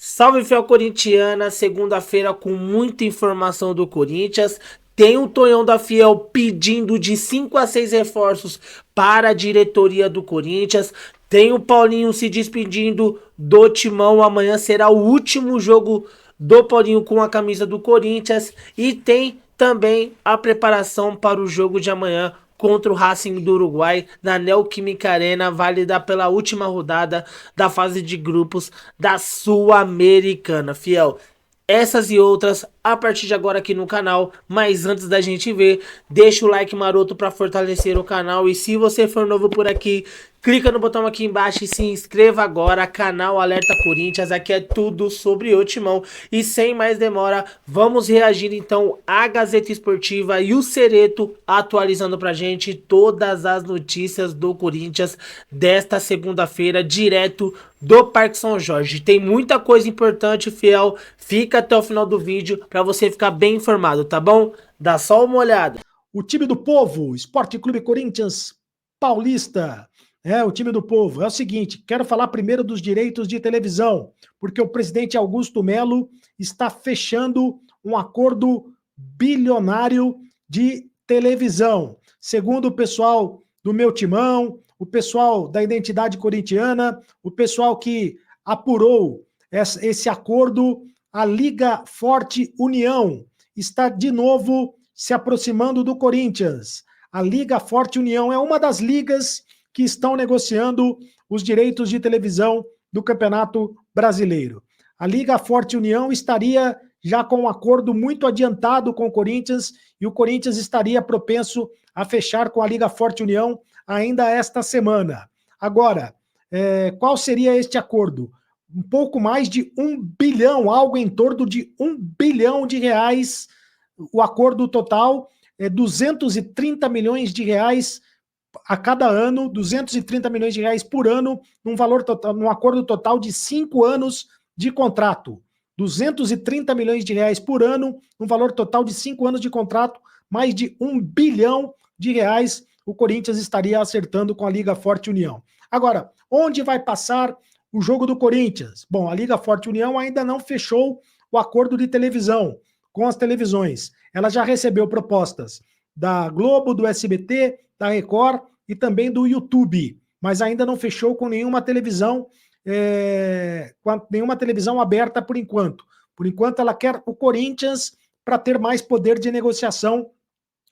Salve, fiel corintiana, segunda-feira com muita informação do Corinthians. Tem o Tonhão da Fiel pedindo de 5 a 6 reforços para a diretoria do Corinthians. Tem o Paulinho se despedindo do Timão. Amanhã será o último jogo do Paulinho com a camisa do Corinthians. E tem também a preparação para o jogo de amanhã contra o Racing do Uruguai na Neoquímica Arena, válida pela última rodada da fase de grupos da Sul-Americana. Fiel, essas e outras a partir de agora aqui no canal. Mas antes da gente ver, deixa o like maroto para fortalecer o canal. E se você for novo por aqui, clica no botão aqui embaixo e se inscreva agora. Canal Alerta Corinthians, aqui é tudo sobre o Timão. E sem mais demora, vamos reagir então à Gazeta Esportiva e o Cereto atualizando pra gente todas as notícias do Corinthians desta segunda-feira, direto do Parque São Jorge. Tem muita coisa importante, fiel. Fica até o final do vídeo para você ficar bem informado, tá bom? Dá só uma olhada. O time do povo, Esporte Clube Corinthians Paulista. O time do povo. É o seguinte, quero falar primeiro dos direitos de televisão, porque o presidente Augusto Melo está fechando um acordo bilionário de televisão. Segundo o pessoal do meu timão, o pessoal da identidade corintiana, o pessoal que apurou esse acordo, a Liga Forte União está de novo se aproximando do Corinthians. A Liga Forte União é uma das ligas que estão negociando os direitos de televisão do Campeonato Brasileiro. A Liga Forte União estaria já com um acordo muito adiantado com o Corinthians e o Corinthians estaria propenso a fechar com a Liga Forte União ainda esta semana. Agora, qual seria este acordo? Um pouco mais de 1 bilhão, algo em torno de 1 bilhão de reais. O acordo total é 230 milhões de reais a cada ano, 230 milhões de reais por ano, num valor total, num acordo total de 5 anos de contrato. 230 milhões de reais por ano, num valor total de 5 anos de contrato, mais de 1 bilhão de reais o Corinthians estaria acertando com a Liga Forte União. Agora, onde vai passar o jogo do Corinthians? Bom, a Liga Forte União ainda não fechou o acordo de televisão com as televisões. Ela já recebeu propostas da Globo, do SBT, da Record e também do YouTube, mas ainda não fechou com nenhuma televisão, aberta por enquanto. Por enquanto, ela quer o Corinthians para ter mais poder de negociação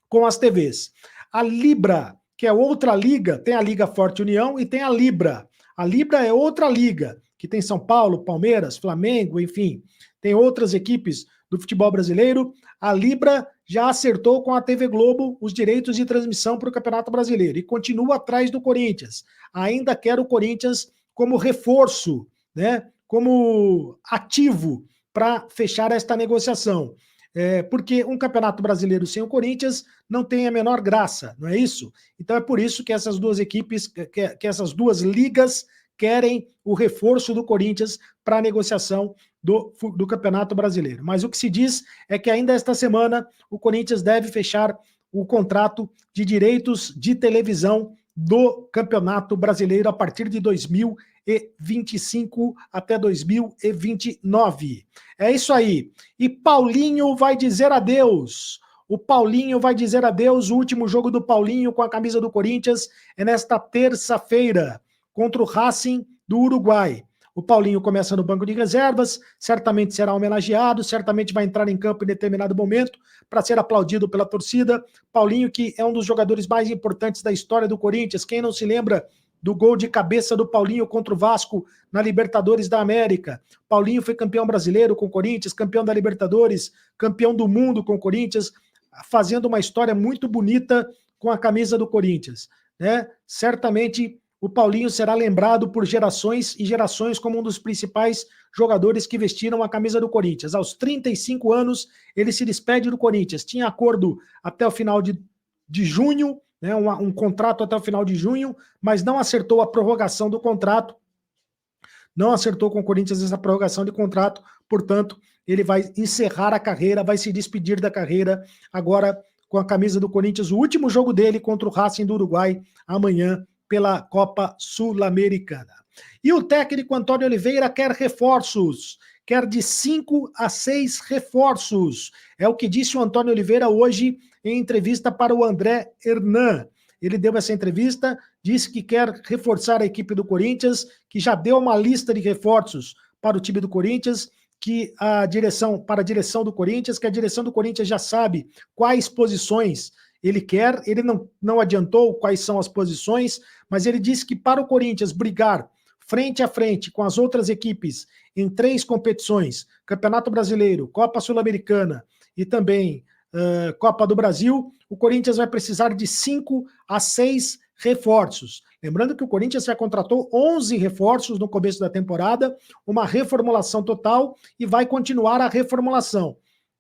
com as TVs. A Libra, que é outra liga, tem a Liga Forte União e tem a Libra. A Libra é outra liga, que tem São Paulo, Palmeiras, Flamengo, enfim, tem outras equipes do futebol brasileiro. A Libra já acertou com a TV Globo os direitos de transmissão para o Campeonato Brasileiro e continua atrás do Corinthians. Ainda quer o Corinthians como reforço, né, como ativo para fechar esta negociação. Porque um Campeonato Brasileiro sem o Corinthians não tem a menor graça, não é isso? Então é por isso que essas duas equipes, que essas duas ligas querem o reforço do Corinthians para a negociação do Campeonato Brasileiro. Mas o que se diz é que ainda esta semana o Corinthians deve fechar o contrato de direitos de televisão do Campeonato Brasileiro a partir de 2025 até 2029. É isso aí. E Paulinho vai dizer adeus. O Paulinho vai dizer adeus. O último jogo do Paulinho com a camisa do Corinthians é nesta terça-feira contra o Racing do Uruguai. O Paulinho começa no banco de reservas, certamente será homenageado, certamente vai entrar em campo em determinado momento para ser aplaudido pela torcida. Paulinho, que é um dos jogadores mais importantes da história do Corinthians. Quem não se lembra do gol de cabeça do Paulinho contra o Vasco na Libertadores da América? Paulinho foi campeão brasileiro com o Corinthians, campeão da Libertadores, campeão do mundo com o Corinthians, fazendo uma história muito bonita com a camisa do Corinthians, né? Certamente o Paulinho será lembrado por gerações e gerações como um dos principais jogadores que vestiram a camisa do Corinthians. Aos 35 anos, ele se despede do Corinthians. Tinha acordo até o final de junho, né, um contrato até o final de junho, mas não acertou a prorrogação do contrato. Não acertou com o Corinthians essa prorrogação de contrato, portanto, ele vai encerrar a carreira, vai se despedir da carreira agora com a camisa do Corinthians. O último jogo dele contra o Racing do Uruguai, amanhã, pela Copa Sul-Americana. E o técnico Antônio Oliveira quer reforços quer de 5 a 6 reforços. É o que disse o Antônio Oliveira hoje em entrevista para o André Hernan. Ele deu essa entrevista, disse que quer reforçar a equipe do Corinthians, que já deu uma lista de reforços para o time do Corinthians, que para a direção do Corinthians, que a direção do Corinthians já sabe quais posições ele quer. Ele não adiantou quais são as posições, mas ele disse que para o Corinthians brigar frente a frente com as outras equipes em 3 competições, Campeonato Brasileiro, Copa Sul-Americana e também Copa do Brasil, o Corinthians vai precisar de 5 a 6 reforços. Lembrando que o Corinthians já contratou 11 reforços no começo da temporada, uma reformulação total, e vai continuar a reformulação.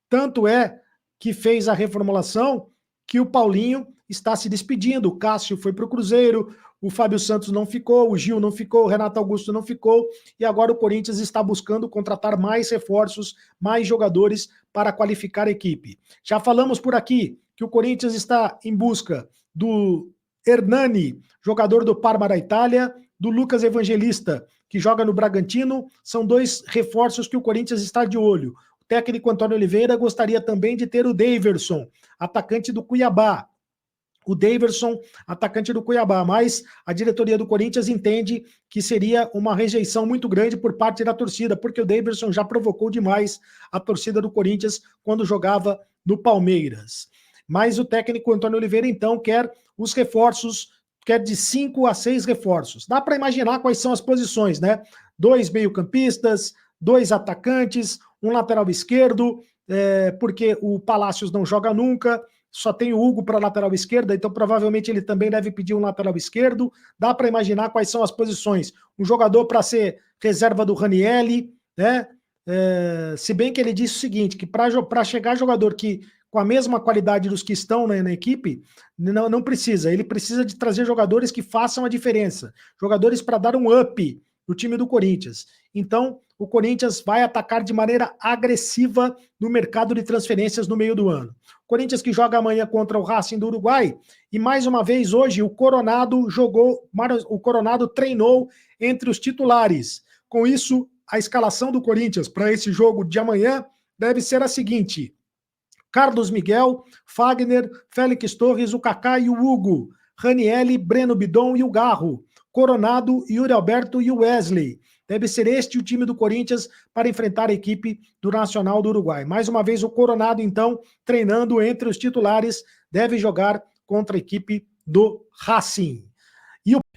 Tanto é que fez a reformulação que o Paulinho está se despedindo. O Cássio foi para o Cruzeiro, o Fábio Santos não ficou, o Gil não ficou, o Renato Augusto não ficou, e agora o Corinthians está buscando contratar mais reforços, mais jogadores para qualificar a equipe. Já falamos por aqui que o Corinthians está em busca do Hernani, jogador do Parma da Itália, do Lucas Evangelista, que joga no Bragantino. São 2 reforços que o Corinthians está de olho. O técnico Antônio Oliveira gostaria também de ter o Daverson, atacante do Cuiabá. O Daverson, atacante do Cuiabá, mas a diretoria do Corinthians entende que seria uma rejeição muito grande por parte da torcida, porque o Daverson já provocou demais a torcida do Corinthians quando jogava no Palmeiras. Mas o técnico Antônio Oliveira, então, quer os reforços, quer de 5 a 6 reforços. Dá para imaginar quais são as posições, né? 2 meio-campistas, 2 atacantes, um lateral esquerdo, porque o Palácios não joga nunca, só tem o Hugo para a lateral esquerda, então provavelmente ele também deve pedir um lateral esquerdo. Dá para imaginar quais são as posições. Um jogador para ser reserva do Ranieri, né? Se bem que ele disse o seguinte, que para chegar jogador que com a mesma qualidade dos que estão na equipe, não precisa. Ele precisa de trazer jogadores que façam a diferença. Jogadores para dar um up no time do Corinthians. Então, o Corinthians vai atacar de maneira agressiva no mercado de transferências no meio do ano. Corinthians que joga amanhã contra o Racing do Uruguai, e mais uma vez hoje o Coronado treinou entre os titulares. Com isso, a escalação do Corinthians para esse jogo de amanhã deve ser a seguinte: Carlos Miguel, Fagner, Félix Torres, o Kaká e o Hugo, Ranieri, Breno Bidon e o Garro, Coronado, Yuri Alberto e o Wesley. Deve ser este o time do Corinthians para enfrentar a equipe do Nacional do Uruguai. Mais uma vez o Coronado, então, treinando entre os titulares, deve jogar contra a equipe do Racing.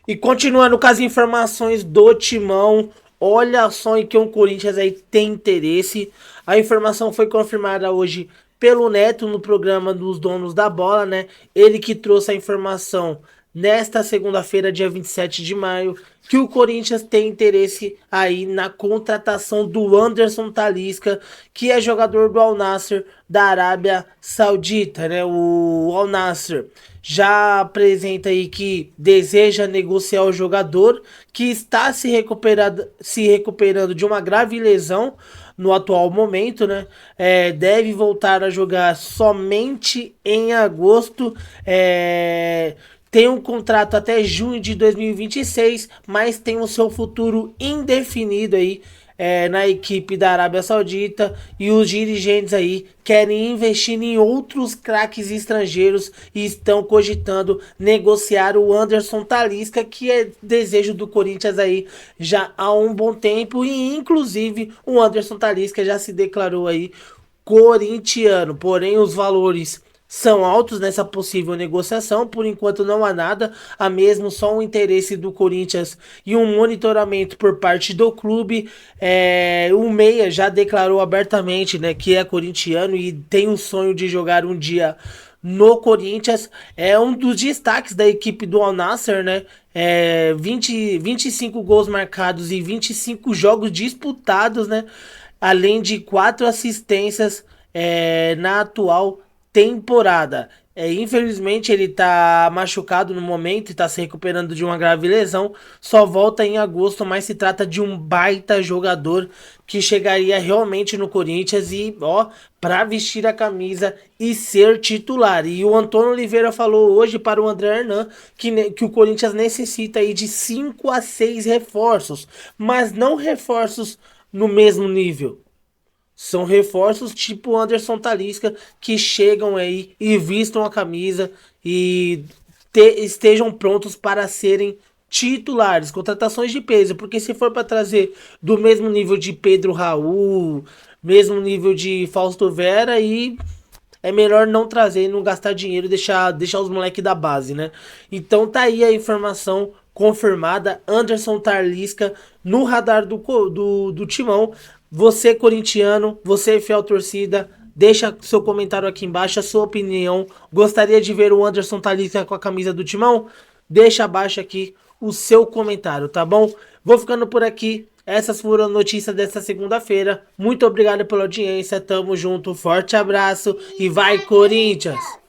E continuando com as informações do Timão, olha só em que o Corinthians aí tem interesse. A informação foi confirmada hoje pelo Neto no programa dos Donos da Bola, né? Ele que trouxe a informação nesta segunda-feira, dia 27 de maio, que o Corinthians tem interesse aí na contratação do Anderson Talisca, que é jogador do Al Nassr da Arábia Saudita, né? O Al Nassr já apresenta aí que deseja negociar o jogador, que está se recuperando de uma grave lesão no atual momento, né? Deve voltar a jogar somente em agosto. Tem um contrato até junho de 2026, mas tem o seu futuro indefinido aí na equipe da Arábia Saudita, e os dirigentes aí querem investir em outros craques estrangeiros e estão cogitando negociar o Anderson Talisca, que é desejo do Corinthians aí já há um bom tempo, e inclusive o Anderson Talisca já se declarou aí corintiano, porém os valores são altos nessa possível negociação. Por enquanto não há nada, há mesmo só um interesse do Corinthians e um monitoramento por parte do clube. O Meia já declarou abertamente, né, que é corintiano e tem o sonho de jogar um dia no Corinthians. É um dos destaques da equipe do Al Nassr, né? 25 gols marcados e 25 jogos disputados, né? Além de 4 assistências na atual temporada. Infelizmente ele tá machucado no momento e tá se recuperando de uma grave lesão. Só volta em agosto, mas se trata de um baita jogador que chegaria realmente no Corinthians e, para vestir a camisa e ser titular. E o Antônio Oliveira falou hoje para o André Hernan que o Corinthians necessita aí de 5 a 6 reforços, mas não reforços no mesmo nível. São reforços tipo Anderson Talisca que chegam aí e vistam a camisa e estejam prontos para serem titulares, contratações de peso, porque se for para trazer do mesmo nível de Pedro Raul, mesmo nível de Fausto Vera, aí é melhor não trazer, não gastar dinheiro e deixar os moleques da base, né? Então tá aí a informação confirmada. Anderson Talisca no radar do Timão. Você, corintiano, você, fiel torcida, deixa seu comentário aqui embaixo, a sua opinião. Gostaria de ver o Anderson Talisca com a camisa do Timão? Deixa abaixo aqui o seu comentário, tá bom? Vou ficando por aqui. Essas foram as notícias dessa segunda-feira. Muito obrigado pela audiência. Tamo junto. Forte abraço e vai, Corinthians!